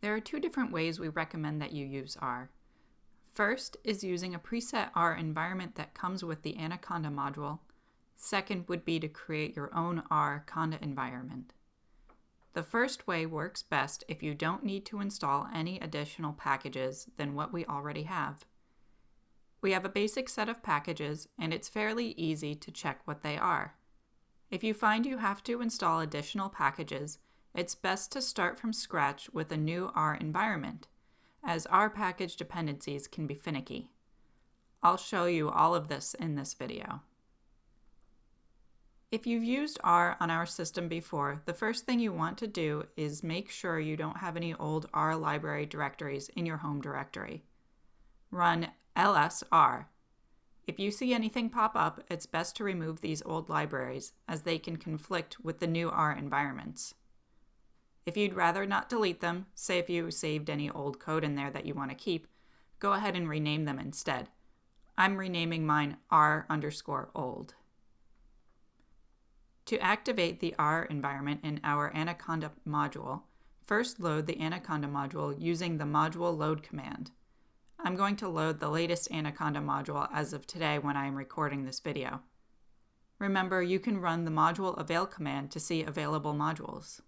There are two different ways we recommend that you use R. First is using a preset R environment that comes with the Anaconda module. Second would be to create your own R conda environment. The first way works best if you don't need to install any additional packages than what we already have. We have a basic set of packages, and it's fairly easy to check what they are. If you find you have to install additional packages, it's best to start from scratch with a new R environment, as R package dependencies can be finicky. I'll show you all of this in this video. If you've used R on our system before, the first thing you want to do is make sure you don't have any old R library directories in your home directory. Run ls-r. If you see anything pop up, it's best to remove these old libraries, as they can conflict with the new R environments. If you'd rather not delete them, say if you saved any old code in there that you want to keep, go ahead and rename them instead. I'm renaming mine r_old. To activate the R environment in our Anaconda module, first load the Anaconda module using the module load command. I'm going to load the latest Anaconda module as of today when I am recording this video. Remember, you can run the module avail command to see available modules.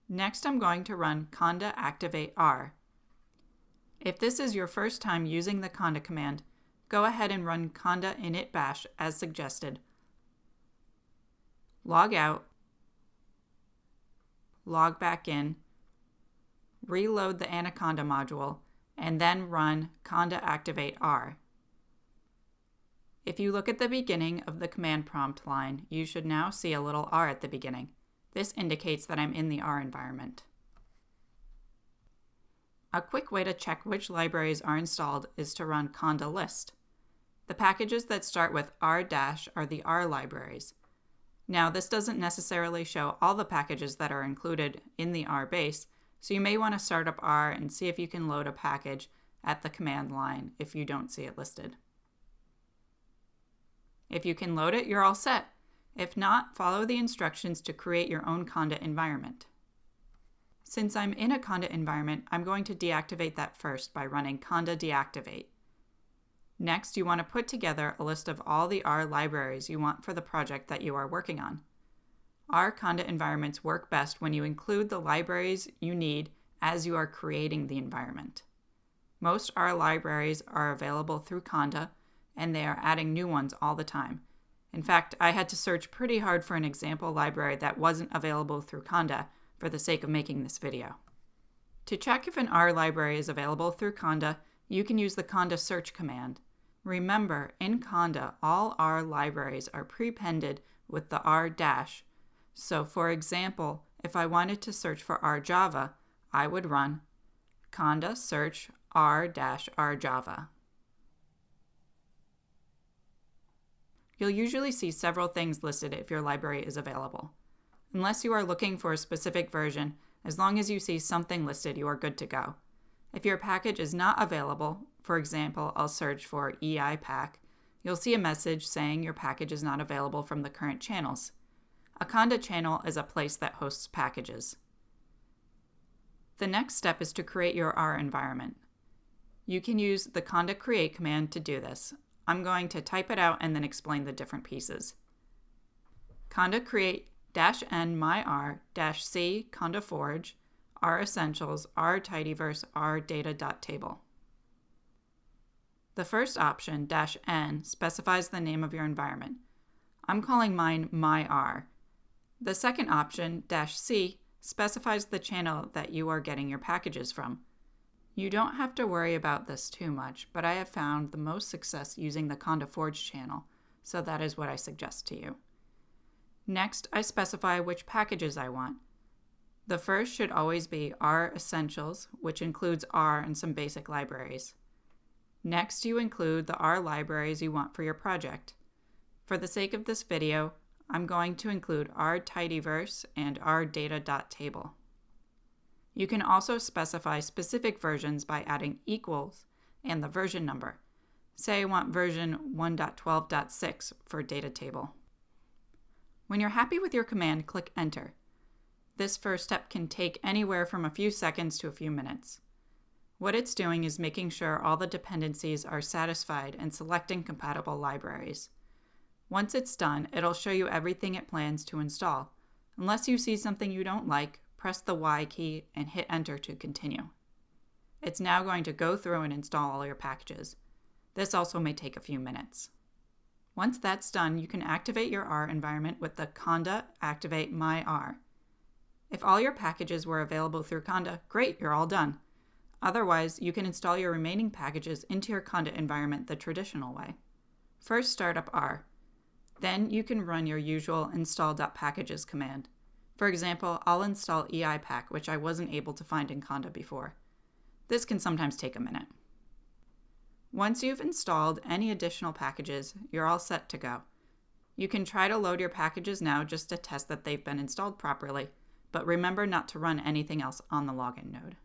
Next, I'm going to run conda activate R. If this is your first time using the conda command, go ahead and run conda init bash as suggested. Log out, log back in, reload the Anaconda module, and then run conda activate R. If you look at the beginning of the command prompt line, you should now see a little R at the beginning. This indicates that I'm in the R environment. A quick way to check which libraries are installed is to run conda list. The packages that start with r- are the R libraries. Now, this doesn't necessarily show all the packages that are included in the R base, so you may want to start up R and see if you can load a package at the command line if you don't see it listed. If you can load it, you're all set. If not, follow the instructions to create your own conda environment. Since I'm in a conda environment, I'm going to deactivate that first by running conda deactivate. Next, you want to put together a list of all the R libraries you want for the project that you are working on. R conda environments work best when you include the libraries you need as you are creating the environment. Most R libraries are available through conda, and they are adding new ones all the time. In fact, I had to search pretty hard for an example library that wasn't available through conda for the sake of making this video. To check if an R library is available through conda, you can use the conda search command. Remember, in conda, all R libraries are prepended with the r-. So for example, if I wanted to search for rjava, I would run conda search r-rjava. You'll usually see several things listed if your library is available. Unless you are looking for a specific version, as long as you see something listed, you are good to go. If your package is not available, for example, I'll search for EIPack, you'll see a message saying your package is not available from the current channels. A conda channel is a place that hosts packages. The next step is to create your R environment. You can use the conda create command to do this. I'm going to type it out and then explain the different pieces. Conda create -n myr -c conda forge r essentials r tidyverse r data.table. The first option, -n, specifies the name of your environment. I'm calling mine myr. The second option, -c, specifies the channel that you are getting your packages from. You don't have to worry about this too much, but I have found the most success using the conda forge channel, so that is what I suggest to you. Next, I specify which packages I want. The first should always be R essentials, which includes R and some basic libraries. Next, you include the R libraries you want for your project. For the sake of this video, I'm going to include R tidyverse and R data.table. You can also specify specific versions by adding equals and the version number. Say I want version 1.12.6 for data table. When you're happy with your command, click Enter. This first step can take anywhere from a few seconds to a few minutes. What it's doing is making sure all the dependencies are satisfied and selecting compatible libraries. Once it's done, it'll show you everything it plans to install. Unless you see something you don't like, press the Y key and hit Enter to continue. It's now going to go through and install all your packages. This also may take a few minutes. Once that's done, you can activate your R environment with the conda activate my R. If all your packages were available through conda, great, you're all done. Otherwise, you can install your remaining packages into your conda environment the traditional way. First, start up R. Then you can run your usual install.packages command. For example, I'll install eipack, which I wasn't able to find in conda before. This can sometimes take a minute. Once you've installed any additional packages, you're all set to go. You can try to load your packages now just to test that they've been installed properly, but remember not to run anything else on the login node.